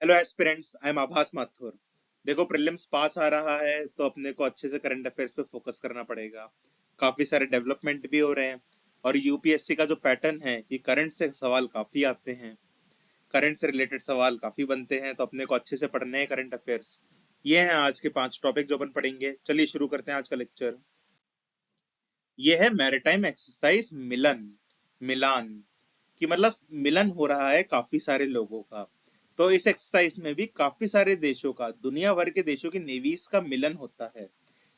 Hello aspirants, I am आभास माथुर। देखो, prelims पास आ रहा है तो अपने को अच्छे से करंट अफेयर्स पे फोकस करना पड़ेगा। काफी सारे डेवलपमेंट भी हो रहे हैं और यूपीएससी का जो पैटर्न है कि करंट से सवाल काफी आते हैं, करंट से रिलेटेड सवाल काफी बनते हैं, तो अपने को अच्छे से पढ़ने हैं करंट अफेयर्स। ये हैं आज के 5 टॉपिक जो अपन पढ़ेंगे। चलिए शुरू करते हैं आज का लेक्चर। ये है मैरिटाइम एक्सरसाइज मिलन, मिलान, कि मतलब मिलन हो रहा है काफी सारे लोगों का। तो इस एक्सरसाइज में भी काफी सारे देशों का, दुनिया भर के देशों की नेवीज का मिलन होता है,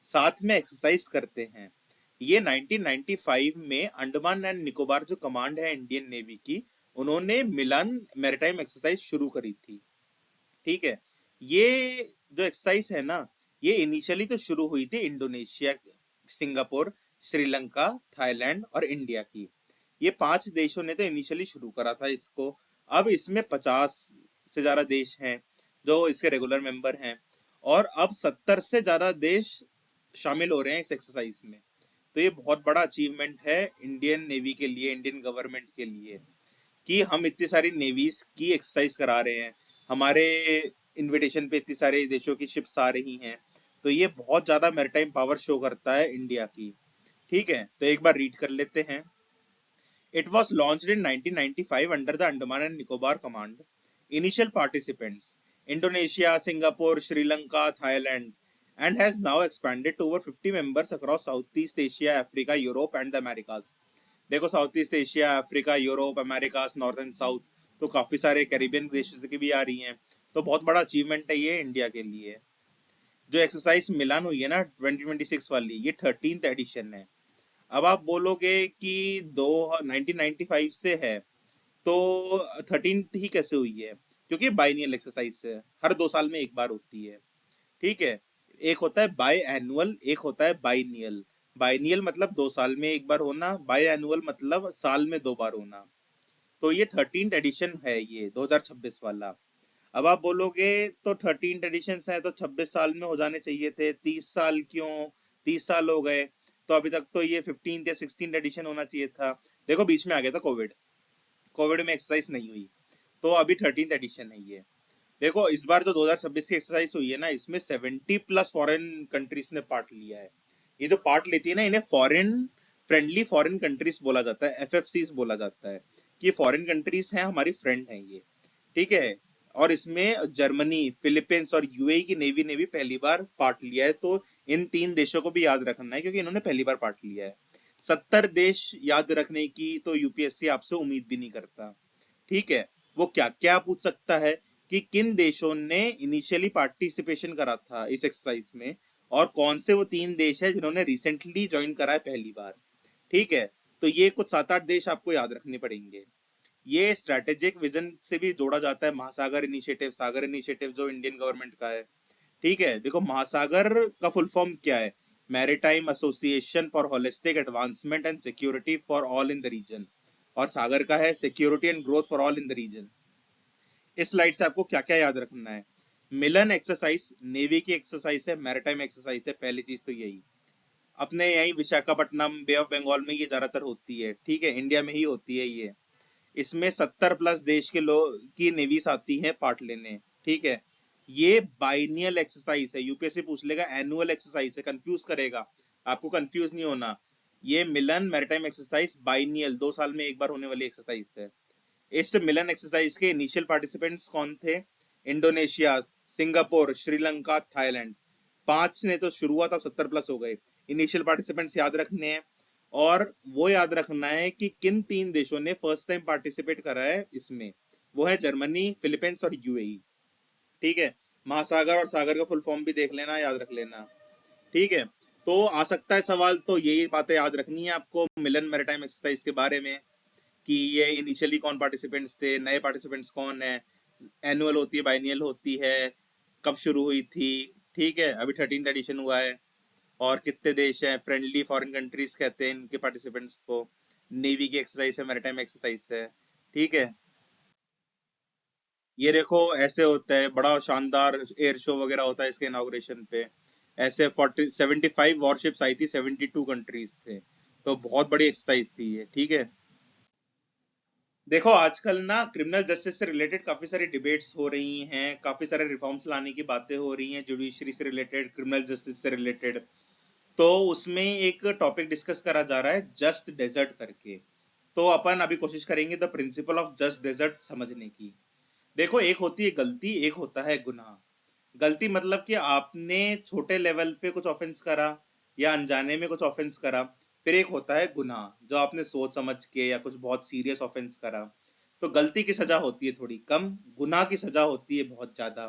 साथ में एक्सरसाइज करते हैं। ये 1995 में अंडमान एंड निकोबार जो कमांड है इंडियन नेवी की, उन्होंने मिलन मैरिटाइम एक्सरसाइज शुरू करी थी। ठीक है। ये जो एक्सरसाइज है ना, ये इनिशियली तो शुरू हुई थी इंडोनेशिया, सिंगापुर, श्रीलंका, थाईलैंड और इंडिया की। ये 5 देशों ने तो इनिशियली शुरू करा था इसको। अब इसमें 50 से ज्यादा देश हैं जो इसके रेगुलर मेंबर हैं, और अब 70 से ज्यादा देश शामिल हो रहे हैं इस एक्सरसाइज में। तो ये बहुत बड़ा अचीवमेंट है इंडियन नेवी के लिए, इंडियन गवर्नमेंट के लिए, कि हम इतनी सारी नेवीज की एक्सरसाइज करा रहे हैं। हमारे इनविटेशन पे इतनी सारे देशों की शिप्स आ रही हैं, तो ये बहुत ज्यादा मैरिटाइम पावर शो करता है इंडिया की। ठीक है, तो एक बार रीड कर लेते हैं। It was launched in 1995 under the Andaman and Nicobar Command. Initial participants Indonesia, Singapore, Sri Lanka, Thailand, and has now expanded to over 50 members across Southeast Asia, Africa, Europe, and the Americas. देखो, south east Asia, Africa, Europe, America's, north and south, तो काफी सारे Caribbean देशों की भी आ रही हैं। तो बहुत बड़ा अचीवमेंट है ये इंडिया के लिए। जो एक्सरसाइज मिलान हुई है ना 2026 वाली, ये 13th एडिशन है। अब आप बोलोगे कि दो 1995 से है, तो 13th ही कैसे हुई है? क्योंकि बाइनियल एक्सरसाइज है, हर 2 साल में एक बार होती है। ठीक है। एक होता है बाई एनुअल, एक होता है बाइनियल। बाइनियल मतलब 2 साल में एक बार होना, बाई एनुअल मतलब साल में 2 बार होना। तो ये 13th एडिशन है, ये 2026 वाला। अब आप बोलोगे तो 13th एडिशन है तो 26 साल में हो जाने चाहिए थे, 30 साल क्यों? 30 साल हो गए, तो अभी तक तो ये 15th या 16th एडिशन होना चाहिए था। देखो, बीच में आ गया था कोविड, कोविड में एक्सरसाइज नहीं हुई, तो अभी 13th एडिशन है ये। देखो, इस बार जो 2026 की एक्सरसाइज हुई है ना, इसमें 70+ फॉरेन कंट्रीज ने पार्ट लिया है। ये जो पार्ट लेती है ना, इन्हें फॉरेन फ्रेंडली फॉरेन कंट्रीज बोला जाता है, एफएफसीज बोला जाता है, कि फॉरेन कंट्रीज हैं, हमारी फ्रेंड हैं ये। ठीक है। और इसमें जर्मनी, फिलीपींस और यूएई की नेवी ने भी पहली बार पार्ट लिया है। तो इन 3 देशों को भी याद रखना है, क्योंकि इन्होंने पहली बार पार्ट लिया है। 70 देश याद रखने की तो यूपीएससी आपसे उम्मीद भी नहीं करता। ठीक है। वो क्या क्या पूछ सकता है कि किन देशों ने इनिशियली पार्टिसिपेशन करा था इस एक्सरसाइज में, और कौन से वो 3 देश है जिन्होंने रिसेंटली ज्वाइन करा है पहली बार। ठीक है। तो ये कुछ 7-8 देश आपको याद रखने पड़ेंगे। ये स्ट्रेटेजिक विजन से भी जोड़ा जाता है, महासागर इनिशिएटिव, सागर इनिशिएटिव जो इंडियन गवर्नमेंट का है। ठीक है। देखो, महासागर का फुल फॉर्म क्या है? Maritime association for holistic advancement and security for all in the region. और सागर का है security and growth for all in the region. इस स्लाइड से आपको क्या क्या याद रखना है? मिलन एक्सरसाइज नेवी की एक्सरसाइज है, मैरिटाइम एक्सरसाइज है, पहली चीज तो यही। अपने यही विशाखापट्टनम, बे ऑफ बंगाल में ये ज्यादातर होती है। ठीक है, इंडिया में ही होती है ये। इसमें 70+ देश के लोग की नेवीज आती हैं पार्ट लेने। ठीक है। ये बाइनियल एक्सरसाइज है, यूपीएससी पूछ लेगा एनुअल एक्सरसाइज है, कंफ्यूज करेगा, आपको कंफ्यूज नहीं होना। ये मिलन मैरिटाइम एक्सरसाइज बाइनियल, 2 साल में एक बार होने वाली एक्सरसाइज है। इस मिलन एक्सरसाइज के इनिशियल पार्टिसिपेंट्स कौन थे? Indonesia, Singapore, Sri Lanka, Thailand. 5 ने तो शुरुआत, अब 70+ हो गए। इनिशियल पार्टिसिपेंट्स याद रखने हैं, और वो याद रखना है कि किन 3 देशों ने फर्स्ट टाइम पार्टिसिपेट करा है इसमें। वो है जर्मनी, फिलीपींस और यूएई। ठीक है। महासागर और सागर का फुल फॉर्म भी देख लेना, याद रख लेना। ठीक है। तो आ सकता है सवाल, तो यही बातें याद रखनी है आपको मिलन मैरिटाइम एक्सरसाइज के बारे में, कि ये इनिशियली कौन पार्टिसिपेंट्स थे, नए पार्टिसिपेंट्स कौन है, एनुअल होती है, बाइनियल होती है, कब शुरू हुई थी। ठीक है, अभी 13th एडिशन हुआ है, और कितने देश हैं, फ्रेंडली फॉरेन कंट्रीज कहते हैं इनके पार्टिसिपेंट्स को। नेवी की एक्सरसाइज है, मैरिटाइम एक्सरसाइज है। ठीक है। ये देखो, ऐसे होता है, बड़ा शानदार एयर शो वगैरह होता है इसके इनॉग्रेशन पे। ऐसे 75 वॉरशिप्स आई थी 72 कंट्रीज से, तो बहुत बड़ी एक्सरसाइज थी ये। ठीक है। देखो आजकल ना क्रिमिनल जस्टिस से रिलेटेड काफी सारी डिबेट्स हो रही हैं, काफी सारे रिफॉर्म्स लाने की बातें हो रही हैं, जुडिशरी से रिलेटेड, क्रिमिनल जस्टिस से रिलेटेड। तो उसमें एक टॉपिक डिस्कस करा जा रहा है जस्ट डेजर्ट करके। तो अपन अभी कोशिश करेंगे the principle of just desert समझने की। देखो, एक होती है गलती, एक होता है गुनाह। गलती मतलब कि आपने छोटे लेवल पे कुछ ऑफेंस करा या अनजाने में कुछ ऑफेंस करा। फिर एक होता है गुनाह, जो आपने सोच समझ के या कुछ बहुत सीरियस ऑफेंस करा। तो गलती की सजा होती है थोड़ी कम, गुनाह की सजा होती है बहुत ज्यादा।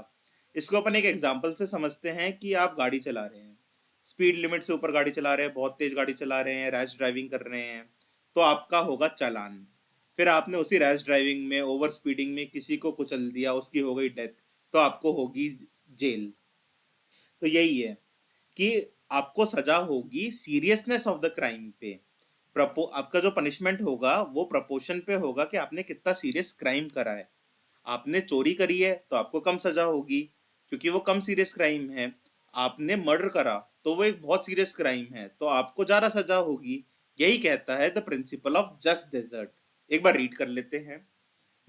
इसको अपन एक एग्जांपल से समझते हैं कि आप गाड़ी चला रहे हैं, स्पीड लिमिट से ऊपर गाड़ी चला रहे हैं, बहुत तेज गाड़ी चला रहे हैं, रैश ड्राइविंग कर रहे हैं, तो आपका होगा चालान। फिर आपने उसी रैश ड्राइविंग में, ओवर स्पीडिंग में किसी को कुचल दिया, उसकी हो गई डेथ, तो आपको होगी जेल। तो यही है कि आपको सजा होगी सीरियसनेस ऑफ द क्राइम पे। आपका जो पनिशमेंट होगा वो प्रपोर्शन पे होगा कि आपने कितना सीरियस क्राइम करा है। आपने चोरी करी है तो आपको कम सजा होगी, क्योंकि वो कम सीरियस क्राइम है। आपने मर्डर करा तो वो एक बहुत सीरियस क्राइम है, तो आपको ज्यादा सजा होगी। यही कहता है the principle of just desert. एक बार रीड कर लेते हैं।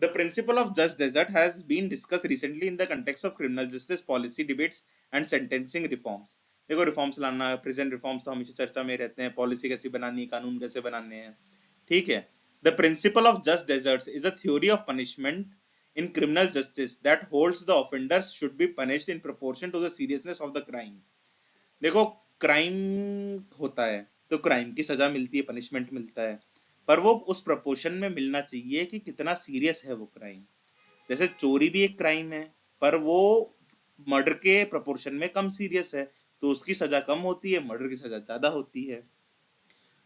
The principle of just desert has been discussed recently in the context of criminal justice policy debates and sentencing reforms. देखो, रिफॉर्म्स लाना, प्रेजेंट रिफॉर्म्स तो हमेशा चर्चा में रहते हैं, पॉलिसी कैसी बनानी है, कानून कैसे बनाने हैं। ठीक है। The principle of just deserts is a theory of punishment in criminal justice that holds the offenders should be punished in proportion to the seriousness of the crime. देखो, क्राइम होता है तो क्राइम की सजा मिलती है, पनिशमेंट मिलता है, पर वो उस प्रपोर्शन में मिलना चाहिए कि कितना सीरियस है वो क्राइम। जैसे चोरी भी एक क्राइम है, पर वो मर्डर के प्रपोर्शन में कम सीरियस है, तो उसकी सजा कम होती है, मर्डर की सजा ज्यादा होती है।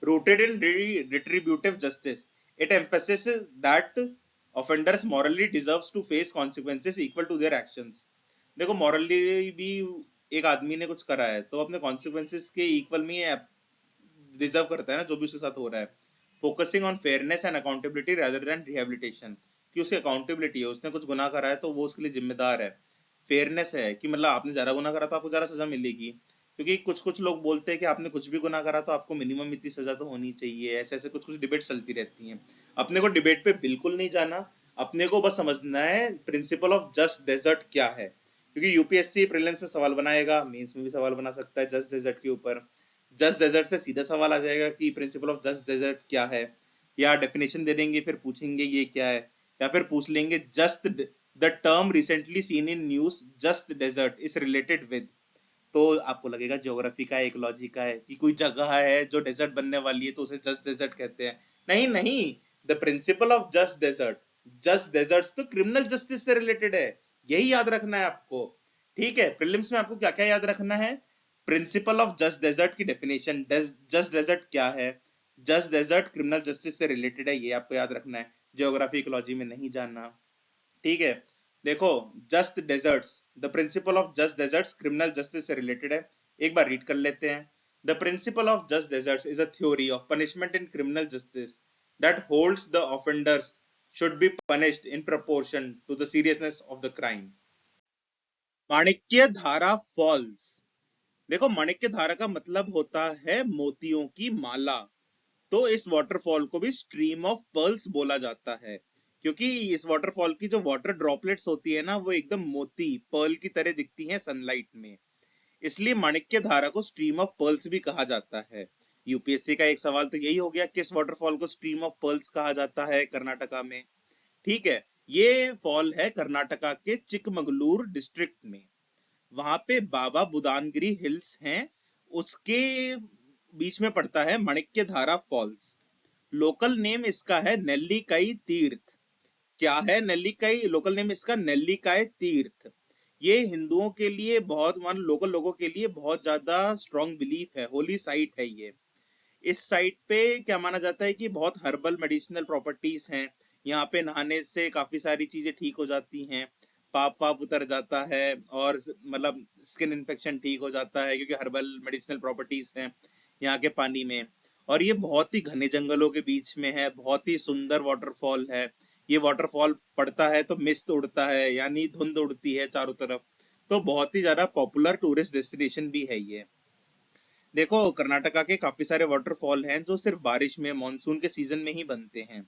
Rooted in retributive justice, it emphasizes that offenders morally deserves to face consequences equal to their actions. देखो, मॉरली भी एक आदमी ने कुछ करा है तो अपने कॉन्सिक्वेंसेस के इक्वल में डिजर्व करता है ना, जो भी उसके साथ हो रहा है। Focusing on fairness and accountability rather than rehabilitation, कि उसकी अकाउंटेबिलिटी है, उसने कुछ गुनाह करा है तो वो उसके लिए जिम्मेदार है। फेयरनेस है कि मतलब आपने ज्यादा गुनाह करा तो आपको ज्यादा सजा मिलेगी, क्योंकि कुछ कुछ लोग बोलते हैं कि आपने कुछ भी गुनाह करा तो आपको मिनिमम इतनी सजा तो होनी चाहिए। ऐसे ऐसे कुछ कुछ डिबेट चलती रहती हैं। अपने को डिबेट पे बिल्कुल नहीं जाना, अपने को बस समझना है प्रिंसिपल ऑफ जस्ट डेजर्ट क्या है। क्योंकि यूपीएससी प्रीलिम्स में सवाल बनाएगा, मेंस में भी सवाल बना सकता है जस्ट डेजर्ट के ऊपर। जस्ट डेजर्ट से सीधा सवाल आ जाएगा कि प्रिंसिपल ऑफ जस्ट डेजर्ट क्या है, या डेफिनेशन दे देंगे फिर पूछेंगे ये क्या है, या फिर पूछ लेंगे just the term recently seen in news just desert is related with. तो आपको लगेगा ज्योग्राफी का है, इकोलॉजी का है, कि कोई जगह है जो डेजर्ट बनने वाली है तो उसे जस्ट डेजर्ट कहते हैं। नहीं नहीं, the principle of just desert, just deserts तो क्रिमिनल जस्टिस से रिलेटेड है। यही याद रखना है आपको। ठीक है, प्रीलिम्स में आपको क्या क्या याद रखना है? प्रिंसिपल ऑफ जस्ट डेजर्ट की डेफिनेशन, जस्ट डेजर्ट क्या है, जस्ट डेजर्ट क्रिमिनल जस्टिस से रिलेटेड है, ये आपको याद रखना है। ज्योग्राफी इकोलॉजी में नहीं जानना। ठीक है। देखो, just deserts, the principle of just deserts criminal justice से रिलेटेड है। एक बार रीड कर लेते हैं। The principle of just deserts is a theory of punishment in criminal justice that holds the offenders should be punished in proportion to the seriousness of the crime. माणिक्य धारा false. देखो, माणिक्य धारा का मतलब होता है मोतियों की माला। तो इस वाटरफॉल को भी स्ट्रीम ऑफ पर्ल्स बोला जाता है, क्योंकि इस वाटरफॉल की जो वाटर ड्रॉपलेट्स होती है ना, वो एकदम मोती, पर्ल की तरह दिखती हैं सनलाइट में। इसलिए माणिक्य धारा को स्ट्रीम ऑफ पर्ल्स भी कहा जाता है। यूपीएससी का एक सवाल तो यही हो गया, किस वाटरफॉल को स्ट्रीम ऑफ पर्ल्स कहा जाता है कर्नाटका में। ठीक है। ये फॉल है कर्नाटका के चिकमगलूर डिस्ट्रिक्ट में। वहां पे बाबा बुदानगिरी हिल्स हैं, उसके बीच में पड़ता है माणिक्य धारा फॉल्स। लोकल नेम इसका है नेल्लीकाई तीर्थ। क्या है नेल्लीकाई? लोकल नेम इसका नेल्लीकाई तीर्थ। ये हिंदुओं के लिए बहुत, मान लोकल लोगों के लिए बहुत ज्यादा स्ट्रॉन्ग बिलीफ है, होली साइट है ये। इस साइट पे क्या माना जाता है कि बहुत हर्बल मेडिसिनल प्रॉपर्टीज हैं। यहाँ पे नहाने से काफी सारी चीजें ठीक हो जाती हैं, पाप वाप उतर जाता है, और मतलब स्किन इन्फेक्शन ठीक हो जाता है, क्योंकि हर्बल मेडिसिनल प्रॉपर्टीज हैं यहाँ के पानी में। और ये बहुत ही घने जंगलों के बीच में है, बहुत ही सुंदर वाटरफॉल है। ये वाटरफॉल पड़ता है तो मिस्ट उड़ता है, यानी धुंध उड़ती है चारों तरफ। तो बहुत ही ज्यादा पॉपुलर टूरिस्ट डेस्टिनेशन भी है ये। देखो, कर्नाटका के काफी सारे वाटरफॉल हैं जो सिर्फ बारिश में, मानसून के सीजन में ही बनते हैं।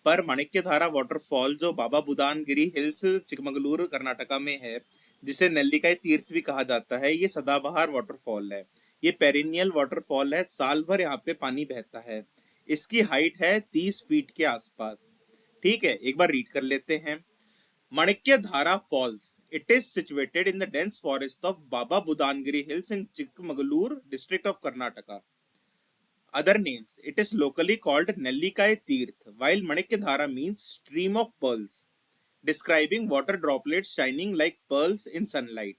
पर माणिक्यधारा वाटरफॉल जो बाबा बुदानगिरी हिल्स चिकमगलूर कर्नाटका में है, जिसे नेल्लिकाई तीर्थ भी कहा जाता है, ये सदाबहार वाटरफॉल है। ये पेरिनियल वाटरफॉल है, साल भर यहाँ पे पानी बहता है। इसकी हाइट है 30 फीट के आसपास। ठीक है, एक बार रीड कर लेते हैं। Manikyadhara Falls. It is situated in the dense forest of Baba Budangiri Hills in Chikmagalur district of Karnataka. Other names, it is locally called Nellikai Tirth, while Manikyadhara means stream of pearls, describing water droplets shining like pearls in sunlight.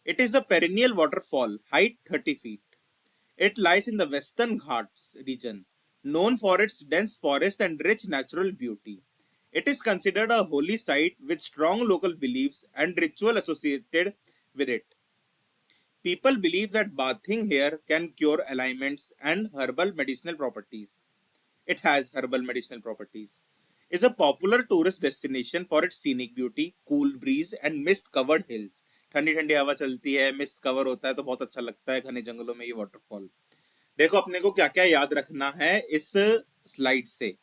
It is a perennial waterfall, height 30 feet. It lies in the Western Ghats region, known for its dense forest and rich natural beauty. It is considered a holy site with strong local beliefs and ritual associated with it. People believe that bathing here can cure ailments and herbal medicinal properties. It has herbal medicinal properties. Is a popular tourist destination for its scenic beauty, cool breeze and mist covered hills. ठंडी ठंडी हवा चलती है, mist cover होता है तो बहुत अच्छा लगता है घने जंगलों में ये वाटरफॉल। देखो अपने को क्या क्या याद रखना है इस स्लाइड से।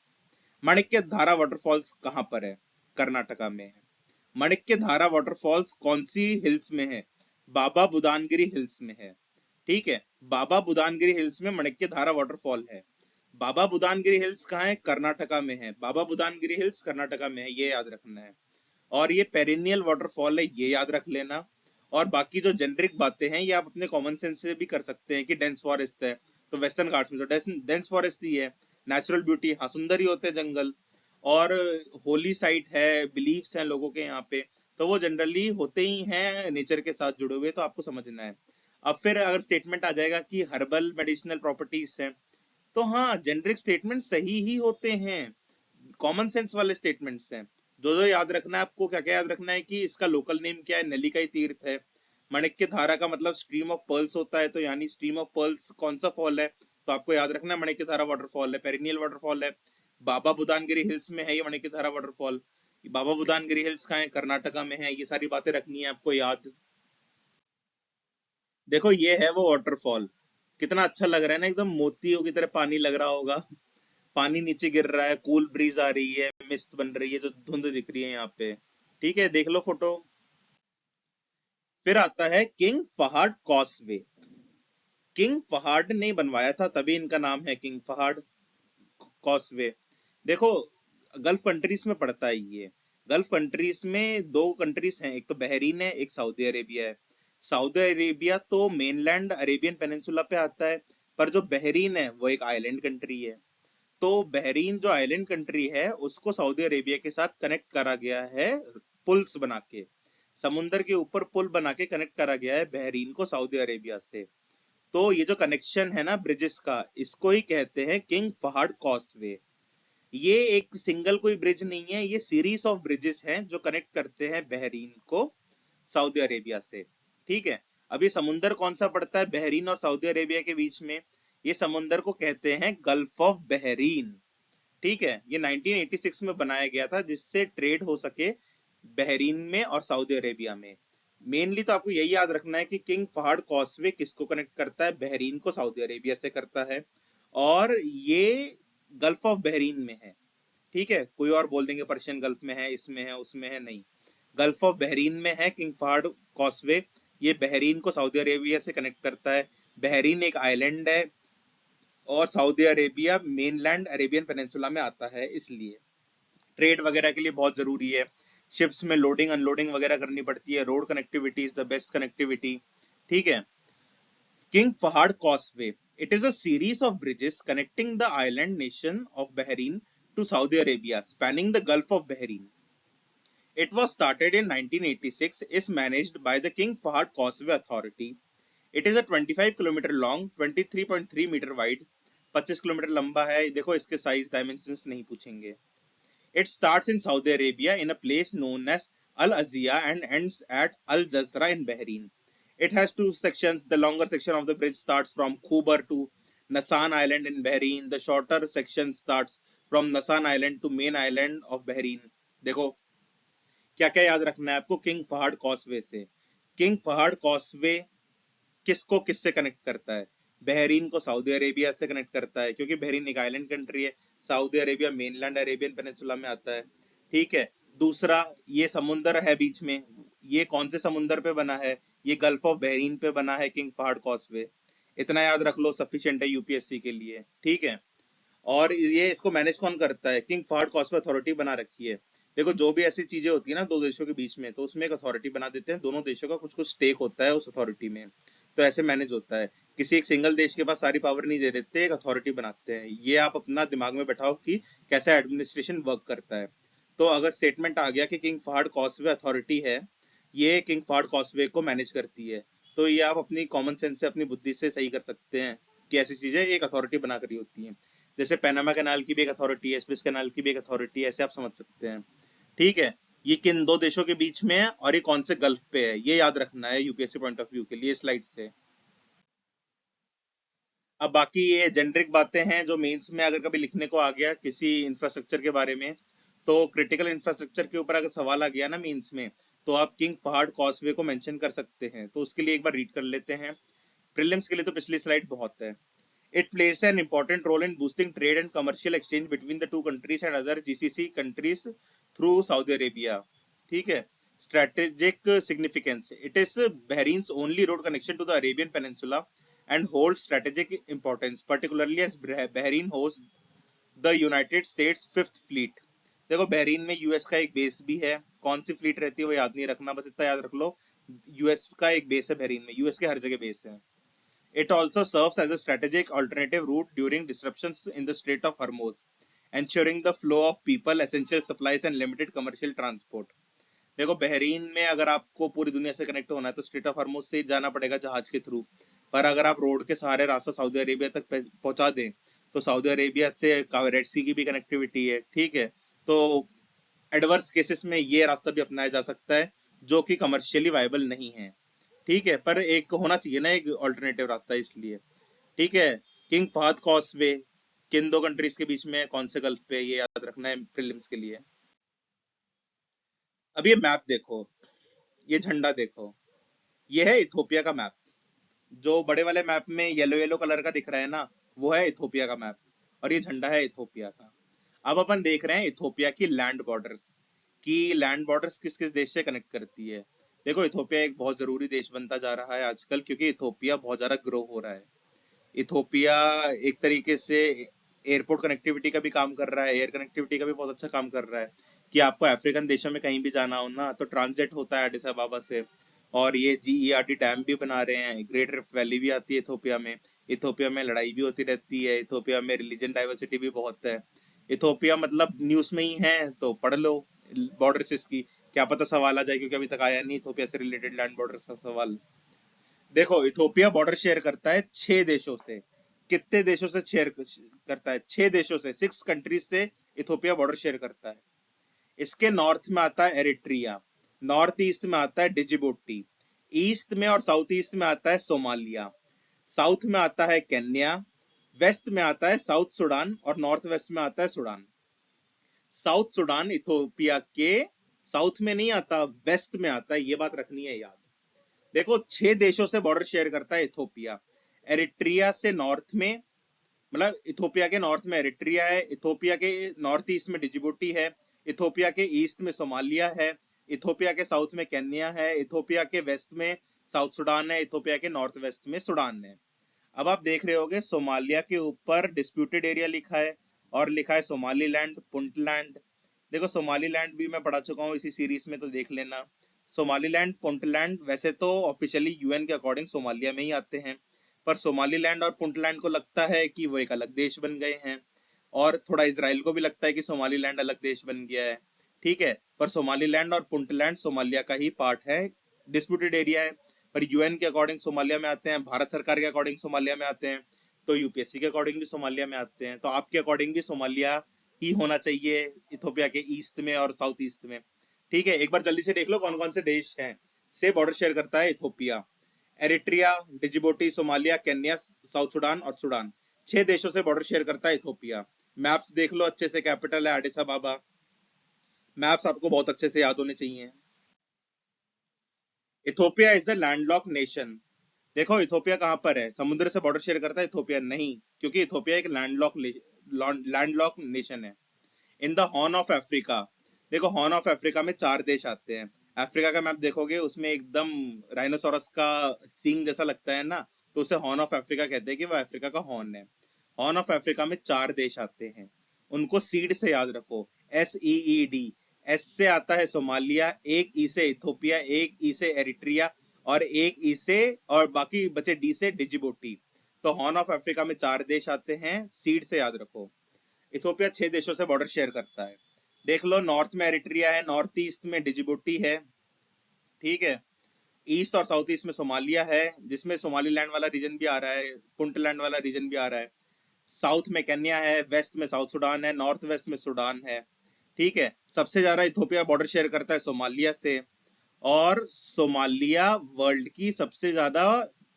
माणिक्यधारा वाटरफॉल्स कहां पर है? कर्नाटका में है। माणिक्यधारा वाटरफॉल्स कौन सी हिल्स में है? बाबा बुदानगिरी हिल्स में है। ठीक है, बाबा बुदानगिरी हिल्स में माणिक्यधारा वाटरफॉल है। बाबा बुदानगिरी हिल्स कहाँ है? कर्नाटका में है। बाबा बुदानगिरी हिल्स कर्नाटका में है, ये याद रखना है। और ये पेरिनियल वाटरफॉल है, ये याद रख लेना। और बाकी जो जेनरिक बातें हैं ये आप अपने कॉमन सेंस से भी कर सकते हैं कि डेंस फॉरेस्ट है तो वेस्टर्न घाट्स में तो डेंस फॉरेस्ट ही है। नेचुरल ब्यूटी, हाँ सुंदर ही होते हैं जंगल। और होली साइट है, बिलीफ्स हैं लोगों के यहाँ पे, तो वो जनरली होते ही हैं नेचर के साथ जुड़े हुए, तो आपको समझना है। अब फिर अगर स्टेटमेंट आ जाएगा कि हर्बल मेडिसिनल प्रॉपर्टीज हैं, तो हाँ जेनरिक स्टेटमेंट सही ही होते हैं, कॉमन सेंस वाले स्टेटमेंट्स हैं। जो याद रखना है आपको, क्या क्या याद रखना है कि इसका लोकल नेम क्या है? नेल्लिकाई तीर्थ है। माणिक्य धारा का मतलब स्ट्रीम ऑफ पर्ल्स होता है, तो यानी स्ट्रीम ऑफ पर्ल्स कौन सा फॉल है? तो आपको याद रखना है माणिक्य धारा वाटरफॉल है, पेरिनियल वाटरफॉल है। बाबा बुदानगिरी हिल्स में है ये माणिक्य धारा वाटरफॉल। बाबा बुदानगिरी हिल्स कहाँ है? कर्नाटका में है। ये सारी बातें रखनी है आपको याद। देखो ये है वो वाटरफॉल, कितना अच्छा लग रहा है ना, एकदम मोतियों की तरह पानी लग रहा होगा। पानी नीचे गिर रहा है, कूल ब्रीज आ रही है, मिस्ट बन रही है, जो धुंध दिख रही है यहाँ पे। ठीक है, देख लो फोटो। फिर आता है किंग फहाड कॉसवे। किंग फहाड ने बनवाया था, तभी इनका नाम है किंग फहाड कॉसवे। देखो गल्फ कंट्रीज में पड़ता है ये। गल्फ कंट्रीज में दो कंट्रीज हैं, एक तो बहरीन है, एक सऊदी अरेबिया है। सऊदी अरेबिया तो मेनलैंड अरेबियन पेनिनसुला पे आता है, पर जो बहरीन है वो एक आइलैंड कंट्री है। तो बहरीन जो आइलैंड कंट्री है उसको सऊदी अरेबिया के साथ कनेक्ट करा गया है पुल्स बना के। समुंदर के ऊपर पुल बना के कनेक्ट करा गया है बहरीन को सऊदी अरेबिया से। तो ये जो कनेक्शन है ना ब्रिजेस का, इसको ही कहते हैं किंग फहाड कॉसवे। ये एक सिंगल कोई ब्रिज नहीं है, ये सीरीज ऑफ ब्रिजेस हैं जो कनेक्ट करते हैं बहरीन को सऊदी अरेबिया से। ठीक है, अब ये समुंदर कौन सा पड़ता है बहरीन और सऊदी अरेबिया के बीच में? ये समुंदर को कहते हैं गल्फ ऑफ बहरीन। ठीक है, ये 1986 में बनाया गया था जिससे ट्रेड हो सके बहरीन में और सऊदी अरेबिया में। मेनली तो आपको यही याद रखना है कि किंग फहाड कॉसवे किसको कनेक्ट करता है? बहरीन को सऊदी अरेबिया से करता है, और ये गल्फ ऑफ बहरीन में है। ठीक है, कोई और बोल देंगे पर्शियन गल्फ में है, इसमें है, उसमें है, नहीं, गल्फ ऑफ बहरीन में है किंग फहाड कॉसवे। ये बहरीन को सऊदी अरेबिया से कनेक्ट करता है। बहरीन एक आइलैंड है और Saudi Arabia mainland Arabian peninsula में आता है, इसलिए ट्रेड वगैरह के लिए बहुत जरूरी है। शिप्स में लोडिंग अनलोडिंग वगैरह करनी पड़ती है। Road connectivity is the best connectivity. ठीक है, king फहाड Causeway, it is a series of bridges connecting the island nation of Bahrain to Saudi Arabia, spanning the Gulf of Bahrain. It was started in 1986, is managed by the King Fahd Causeway Authority. It is a 25 kilometre long, 23.3 metre wide, 25 kilometre लंबा है। देखो इसके size dimensions नहीं पूछेंगे। It starts in Saudi Arabia in a place known as Al Azia and ends at Al Jazra in Bahrain. It has two sections. The longer section of the bridge starts from Khubar to Nasan Island in Bahrain. The shorter section starts from Nasan Island to main island of Bahrain. देखो क्या क्या याद रखना है आपको king फहाड Causeway से। King फहाड Causeway किसको किससे कनेक्ट करता है? बहरीन को सऊदी अरेबिया से कनेक्ट करता है, क्योंकि बहरीन एक आइलैंड कंट्री है। Saudi Arabia mainland Arabian peninsula में आता है। ठीक है। दूसरा, ये समुंदर है बीच में, ये कौन से समुंदर पे बना है? ये गल्फ ऑफ बहरीन पे बना है, किंग फहद कॉजवे। इतना याद रख लो, सफिशिएंट है यूपीएससी के लिए। ठीक है। और ये इसको मैनेज कौन करता है? किंग फहद कॉस्वे अथॉरिटी बना रखी है। देखो, जो भी ऐसी चीजें होती है ना दो देशों के बीच में, तो उसमें एक अथॉरिटी बना देते हैं, दोनों देशों का कुछ कुछ स्टेक होता है उस अथॉरिटी में, तो ऐसे मैनेज होता है। किसी एक सिंगल देश के पास सारी पावर नहीं दे देते, एक अथॉरिटी बनाते हैं। ये आप अपना दिमाग में बैठाओ कि कैसा एडमिनिस्ट्रेशन वर्क करता है। तो अगर स्टेटमेंट आ गया कि किंग फहद कॉस्वे अथॉरिटी है, ये किंग फहद कॉस्वे को मैनेज करती है, तो ये आप अपनी कॉमन सेंस से, अपनी बुद्धि से सही कर सकते हैं कि ऐसी चीजें एक अथॉरिटी बना करी होती हैं। जैसे पैनामा कैनाल की भी एक अथॉरिटी है, स्विस कैनाल की भी एक अथॉरिटी है, ऐसे आप समझ सकते हैं। ठीक है। ये किन दो देशों के बीच में है और ये कौन से गल्फ पे है, ये याद रखना है यूपीएससी पॉइंट ऑफ व्यू के लिए स्लाइड से। अब बाकी ये जेनरिक बातें हैं जो मेंस में अगर कभी लिखने को आ गया किसी इंफ्रास्ट्रक्चर के बारे में, तो क्रिटिकल इंफ्रास्ट्रक्चर के ऊपर अगर सवाल आ गया ना मेंस में, तो आप किंग फहद कॉजवे को मेंशन कर सकते हैं। तो उसके लिए एक बार रीड कर लेते हैं। प्रीलिम्स के लिए तो पिछली स्लाइड बहुत है। It plays an important role in boosting trade and commercial exchange between the two countries and other GCC countries through Saudi Arabia. ठीक है। Strategic significance. It is Bahrain's only road connection to the Arabian Peninsula and holds strategic importance, particularly as Bahrain hosts the United States Fifth Fleet. देखो, Bahrain में US का एक base भी है। कौन Sea fleet रहती है वो याद नहीं रखना, बस इतना याद रख लो, यूएस का एक बेस है बहरीन में। यूएस के हर जगह बेस है। It also serves as a strategic alternative route during disruptions in the Strait of Hormuz, ensuring the flow of people, essential supplies and limited commercial transport. देखो, Bahrain में अगर आपको पूरी दुनिया से कनेक्ट होना है तो स्ट्रेट ऑफ हॉर्मुज से जाना पड़ेगा जहाज के थ्रू। पर अगर आप रोड के सहारे रास्ता सऊदी अरेबिया तक पहुंचा दें, तो सऊदी अरेबिया से रेड सी की भी कनेक्टिविटी है। ठीक है। तो एडवर्स केसेस में ये रास्ता भी अपनाया जा सकता है, जो कि कमर्शियली वायबल नहीं है। ठीक है। पर एक होना चाहिए ना एक ऑल्टरनेटिव रास्ता, इसलिए। ठीक है। किंग फहद कॉसवे किन दो कंट्रीज के बीच में है, कौन से गल्फ पे, ये याद रखना है प्रीलिम्स के लिए। अब ये मैप देखो, ये झंडा देखो, ये है इथोपिया का मैप। जो बड़े वाले मैप में येलो येलो कलर का दिख रहा है ना, वो है इथोपिया का मैप, और ये झंडा है इथोपिया का। अब अपन देख रहे हैं इथोपिया की लैंड बॉर्डर्स, कि लैंड बॉर्डर्स किस किस देश से कनेक्ट करती है। देखो, इथोपिया एक बहुत जरूरी देश बनता जा रहा है आजकल, क्योंकि इथोपिया बहुत ज्यादा ग्रो हो रहा है। इथोपिया एक तरीके से एयरपोर्ट कनेक्टिविटी का भी काम कर रहा है, एयर कनेक्टिविटी का भी बहुत अच्छा काम कर रहा है, कि आपको अफ्रीकन देशों में कहीं भी जाना हो ना, तो ट्रांजिट होता है एडिस अबाबा से। और ये जीईआरडी डैम भी बना रहे हैं, ग्रेट रिफ्ट वैली भी आती है इथोपिया में। इथोपिया में लड़ाई भी होती रहती है, इथोपिया में रिलीजन डाइवर्सिटी भी बहुत है। इथोपिया मतलब न्यूज में ही है, तो पढ़ लो बॉर्डर्स इसकी, क्या पता सवाल आ जाए, क्योंकि अभी तक आया नहीं इथोपिया से रिलेटेड लैंड बॉर्डर्स का सवाल। देखो, इथोपिया बॉर्डर शेयर करता है 6 देशों से। कितने देशों से शेयर करता है? 6 देशों से, 6 कंट्रीज से इथोपिया बॉर्डर शेयर करता है। इसके नॉर्थ में आता है एरिट्रिया, नॉर्थ ईस्ट में आता है डिजिबोटी, ईस्ट में और साउथ ईस्ट में आता है सोमालिया, साउथ में आता है केन्या, वेस्ट में आता है साउथ सुडान, और नॉर्थ वेस्ट में आता है सुडान। साउथ सुडान इथोपिया के साउथ में नहीं आता, वेस्ट में आता है, ये बात रखनी है याद। देखो, 6 देशों से बॉर्डर शेयर करता है इथोपिया। एरिट्रिया से नॉर्थ में, मतलब इथोपिया के नॉर्थ में एरिट्रिया है, इथोपिया के नॉर्थ ईस्ट में डिजिबुटी है, इथोपिया के ईस्ट में सोमालिया है, इथोपिया के साउथ में केन्या है, इथोपिया के वेस्ट में साउथ सुडान है, इथोपिया के नॉर्थ वेस्ट में सुडान है। अब आप देख रहे होगे सोमालिया के ऊपर डिस्प्यूटेड एरिया लिखा है, और लिखा है सोमालीलैंड, पुंटलैंड। देखो, सोमालीलैंड भी मैं पढ़ा चुका हूँ इसी सीरीज में, तो देख लेना। सोमालीलैंड, पुंटलैंड वैसे तो ऑफिशियली यूएन के अकॉर्डिंग सोमालिया में ही आते हैं, पर सोमालीलैंड और पुंटलैंड को लगता है कि वो एक अलग देश बन गए हैं, और थोड़ा इसराइल को भी लगता है कि सोमालीलैंड अलग देश बन गया है। ठीक है। पर सोमालीलैंड और पुंटलैंड सोमालिया का ही पार्ट है, डिस्प्यूटेड एरिया है। पर यूएन के अकॉर्डिंग सोमालिया में आते हैं, भारत सरकार के अकॉर्डिंग सोमालिया में आते हैं, तो यूपीएससी के अकॉर्डिंग भी सोमालिया में आते हैं, तो आपके अकॉर्डिंग भी सोमालिया ही होना चाहिए इथोपिया के ईस्ट में और साउथ ईस्ट में। ठीक है। एक बार जल्दी से देख लो कौन कौन से देश हैं से बॉर्डर शेयर करता है Ethiopia. Eritrea, Djibouti, Somalia, Kenya, South Sudan और सुडान। 6 देशों से बॉर्डर शेयर करता है इथोपिया। मैप्स देख लो अच्छे से, कैपिटल है एडिस अबाबा। मैप्स आपको बहुत अच्छे से याद होने चाहिए। Ethiopia is a landlocked nation. देखो, इथोपिया कहां पर है? समुद्र से बॉर्डर शेयर करता है इथोपिया? नहीं, क्योंकि इथोपिया एक लैंडलॉक लैंडलॉक नेशन है। In the horn of Africa, देखो हॉर्न ऑफ अफ्रीका में 4 देश आते हैं। अफ्रीका का मैप देखोगे उसमें एकदम राइनोसोरस का सींग जैसा लगता है ना, तो उसे हॉर्न ऑफ अफ्रीका कहते हैं कि वो अफ्रीका का हॉर्न है। हॉर्न ऑफ अफ्रीका में 4 देश आते हैं, उनको सीड से याद रखो, SEED। एस से आता है सोमालिया, एक ई से इथोपिया, एक ई से एरिट्रिया, और एक ई से, और बाकी बचे डी से डिजिबोटी। तो हॉर्न ऑफ अफ्रीका में 4 देश आते हैं, सीड से याद रखो। इथोपिया 6 देशों से बॉर्डर शेयर करता है। देख लो, नॉर्थ में एरिट्रिया है, नॉर्थ ईस्ट में डिजिबुटी है, ठीक है। ईस्ट और साउथ ईस्ट में सोमालिया है, जिसमें सोमालीलैंड वाला रीजन भी आ रहा है, पुंटलैंड वाला रीजन भी आ रहा है। साउथ में केन्या है, वेस्ट में साउथ सुडान है, नॉर्थ वेस्ट में सुडान है, ठीक है। सबसे ज्यादा इथोपिया बॉर्डर शेयर करता है सोमालिया से, और सोमालिया वर्ल्ड की सबसे ज्यादा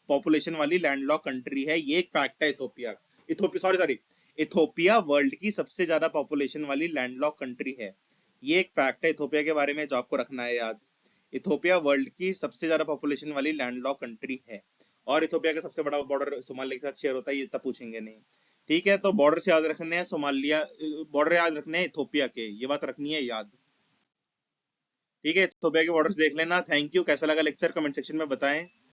पॉपुलेशन वाली लैंडलॉक कंट्री है, ये एक फैक्ट है। Ethiopia Ethiopia sorry sorry Ethiopia world की सबसे ज्यादा पॉपुलेशन वाली लैंडलॉक कंट्री है, ये एक फैक्ट है इथोपिया के बारे में जो आपको रखना है याद। इथोपिया वर्ल्ड की सबसे ज्यादा पॉपुलेशन वाली लैंडलॉक कंट्री है, और इथोपिया का सबसे बड़ा बॉर्डर सोमालिया के साथ शेयर होता है, ये तब पूछेंगे नहीं, ठीक है। तो बॉर्डर से याद रखने हैं सोमालिया, बॉर्डर याद रखने हैं इथोपिया के, ये बात रखनी है याद, ठीक है। इथोपिया के बॉर्डर्स देख लेना। Thank you. कैसा लगा लेक्चर कमेंट सेक्शन में बताएं।